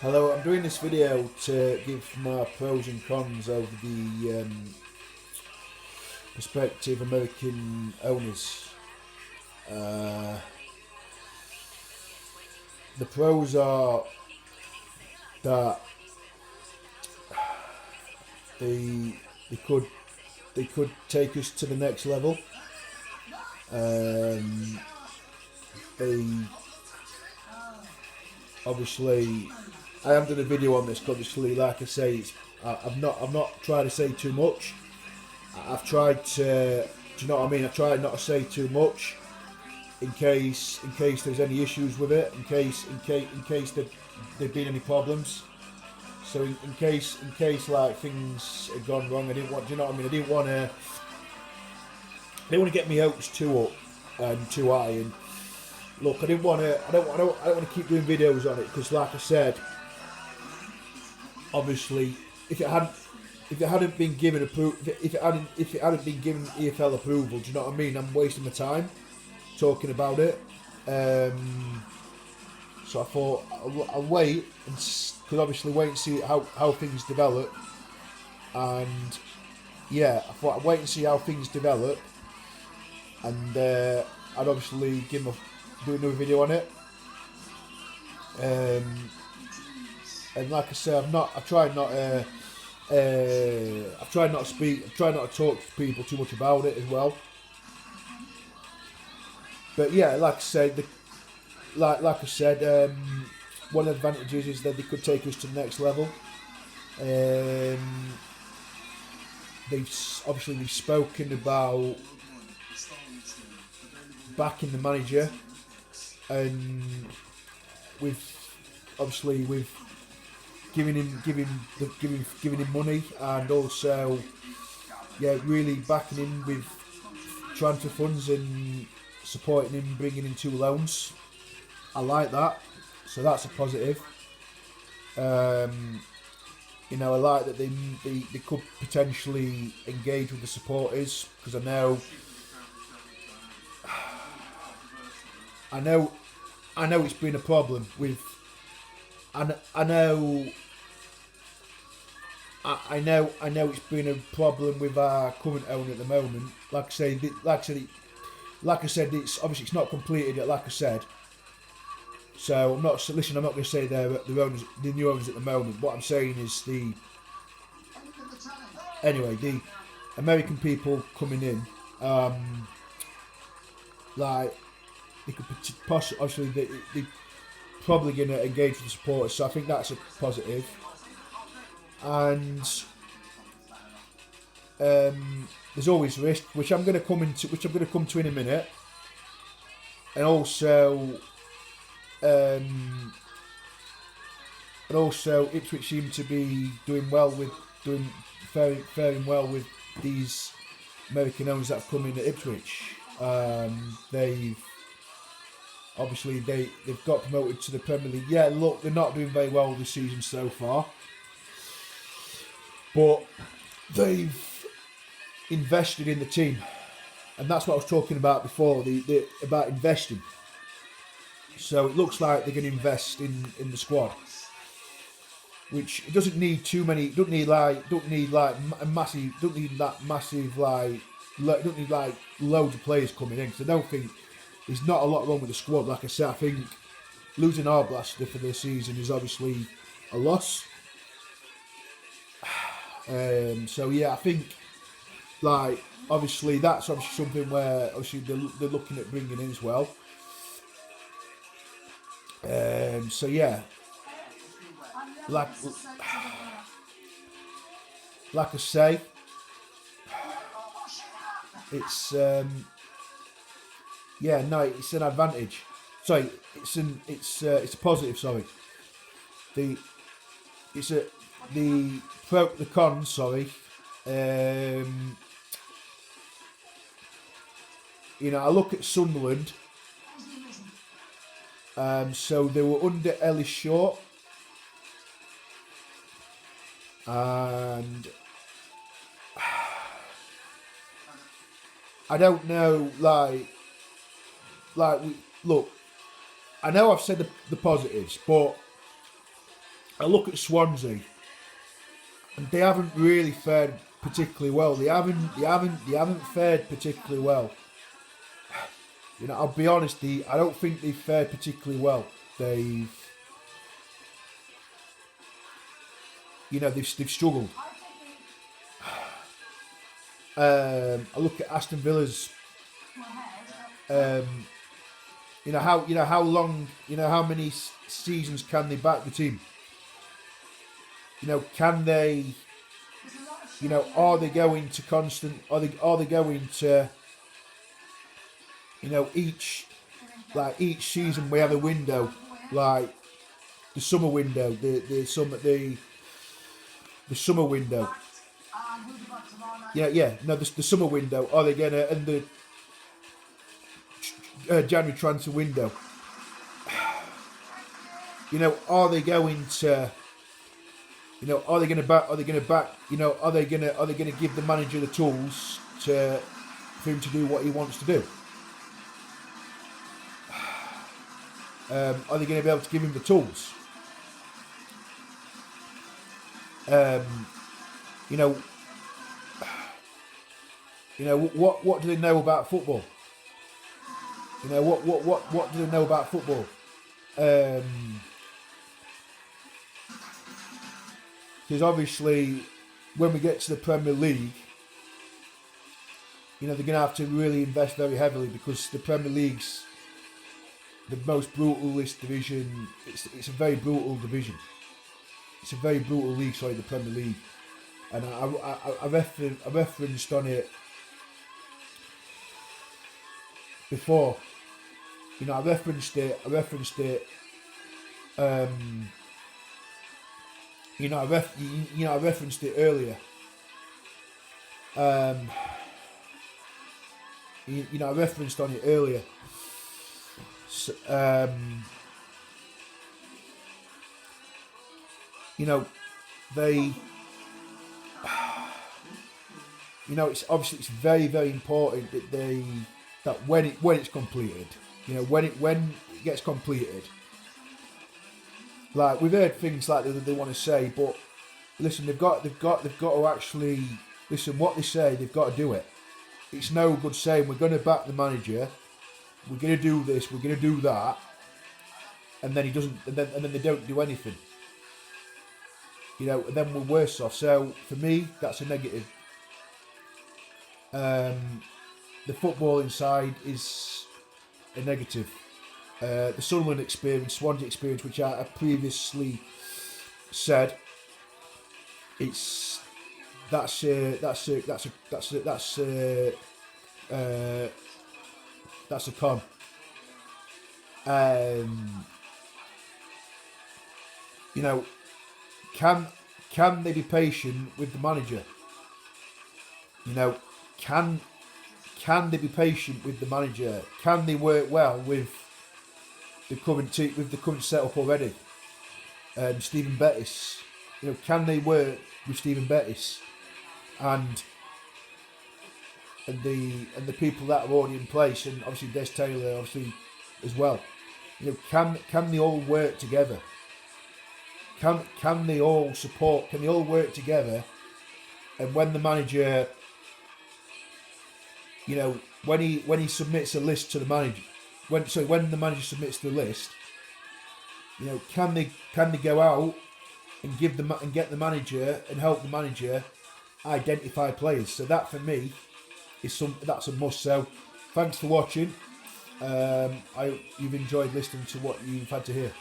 Hello, I'm doing this video to give my pros and cons over the prospective American owners. Uh, the pros are that they they could they could take us to the next level. They obviously I am doing a video on this. 'Cause obviously, like I say, I'm not trying to say too much. I've tried to. Do you know what I mean? I tried not to say too much in case there's any issues with it. In case there've been any problems. So in case like things had gone wrong, I didn't want. Do you know what I mean? I didn't want to get my hopes too up and too high. And look, I don't want to keep doing videos on it because, like I said, obviously, if it hadn't been given if it hadn't been given EFL approval, do you know what I mean? I'm wasting my time talking about it. So I thought I'll wait and because obviously wait and see how things develop. And yeah, I thought I'd wait and see how things develop, and I'd obviously do another video on it. And like I say, I've tried not to talk to people too much about it as well. But yeah, like I said, one of the advantages is that they could take us to the next level. They've spoken about backing the manager, and with giving him money, and also really backing him with transfer funds and supporting him, bringing in 2 loans. I like that, so that's a positive. I like that they could potentially engage with the supporters, because I know it's been a problem with. I know it's been a problem with our current owner at the moment. Like I said, it's obviously it's not completed yet. Like I said, so I'm not going to say they're the new owners at the moment. What I'm saying is the American people coming in, like they could possibly obviously they probably going to engage with the supporters. So I think that's a positive. And there's always risk, which I'm going to come to in a minute. And also Ipswich seem to be faring well with these American owners that have come in at Ipswich. They've got promoted to the Premier League. Yeah, look, they're not doing very well this season so far, but they've invested in the team, and that's what I was talking about before. About investing. So it looks like they're going to invest in the squad, which it doesn't need too many. Don't need loads of players coming in. Because I don't think there's not a lot wrong with the squad. Like I said, I think losing Arblaster for the season is obviously a loss. So yeah, I think obviously that's obviously something where obviously they're looking at bringing in as well. So yeah, like I say, it's it's an advantage. Sorry, it's a positive. Sorry, the cons. Sorry, I look at Sunderland. So they were under Ellis Short, and I don't know, look, I know I've said the positives, but I look at Swansea, and they haven't really fared particularly well. They haven't fared particularly well. You know, I'll be honest. I don't think they've fared particularly well. They've struggled. I look at Aston Villa's. How long? How many seasons can they back the team? Can they? Are they going to constant? Are they going to? Each season we have a window, like the summer window, the summer window. The summer window. Are they gonna, and the January transfer window? Are they going to? Are they going to back? Are they going to back? Are they going to give the manager the tools for him to do what he wants to do? Are they going to be able to give him the tools? What do they know about football? What do they know about football? Because obviously, when we get to the Premier League, they're going to have to really invest very heavily, because the Premier League's the most brutalist division. It's a very brutal division. It's a very brutal league, the Premier League. And I referenced on it before. I referenced it. I referenced it earlier. I referenced on it earlier. So, they. It's very, very important that when it's completed, when it gets completed. Like, we've heard things like that they want to say, but listen, they've got to actually listen. What they say, they've got to do it. It's no good saying we're going to back the manager, we're going to do this, we're going to do that, and then he doesn't, and then they don't do anything. And then we're worse off. So for me, that's a negative. The footballing side is a negative. The Sunderland experience, Swansea experience, which I previously said, that's a con. Can they be patient with the manager? Can they be patient with the manager? Can they work well with the current team, with the current setup already? Stephen Bettis, can they work with Stephen Bettis and the people that are already in place, and obviously Des Taylor, obviously as well. Can they all work together? Can they all support? Can they all work together? And when the manager, when he submits a list to the manager, when the manager submits the list, can they go out and get the manager and help the manager identify players? So that for me that's a must. So thanks for watching. I hope you've enjoyed listening to what you've had to hear.